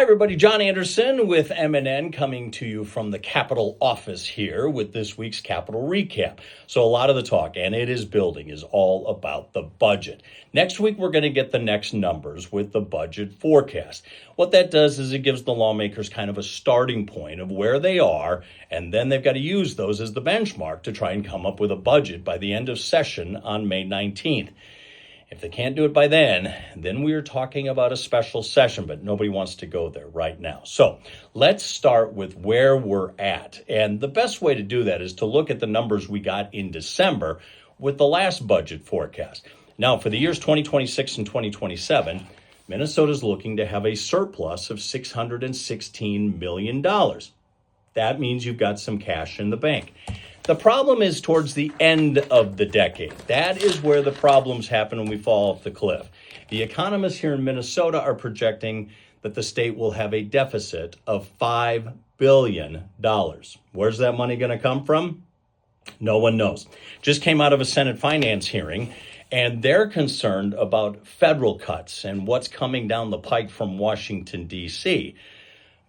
Hi, everybody. John Anderson with M&N coming to you from the Capitol office here with this week's Capitol Recap. So a lot of the talk, and it is building, is all about the budget. Next week, we're going to get the next numbers with the budget forecast. What that does is it gives the lawmakers kind of a starting point of where they are, and then they've got to use those as the benchmark to try and come up with a budget by the end of session on May 19th. If they can't do it by then we are talking about a special session, but nobody wants to go there right now. So let's start with where we're at. And the best way to do that is to look at the numbers we got in December with the last budget forecast. Now, for the years 2026 and 2027, Minnesota's looking to have a surplus of $616 million. That means you've got some cash in the bank. The problem is towards the end of the decade. That is where the problems happen when we fall off the cliff. The economists here in Minnesota are projecting that the state will have a deficit of $5 billion. Where's that money going to come from? No one knows. Just came out of a Senate finance hearing, and they're concerned about federal cuts and what's coming down the pike from Washington, D.C.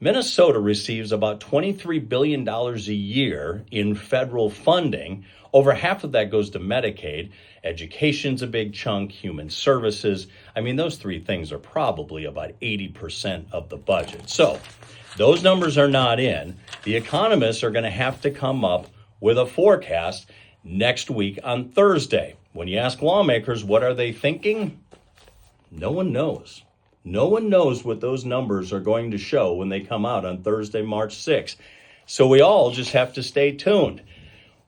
Minnesota receives about $23 billion a year in federal funding. Over half of that goes to Medicaid. Education's a big chunk, human services. I mean, those three things are probably about 80% of the budget. So those numbers are not in. The economists are going to have to come up with a forecast next week on Thursday. When you ask lawmakers, what are they thinking? No one knows. No one knows what those numbers are going to show when they come out on Thursday, March 6th. So we all just have to stay tuned.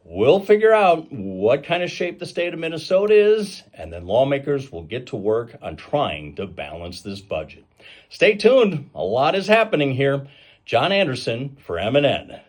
We'll figure out what kind of shape the state of Minnesota is, and then lawmakers will get to work on trying to balance this budget. Stay tuned. A lot is happening here. John Anderson for M&N.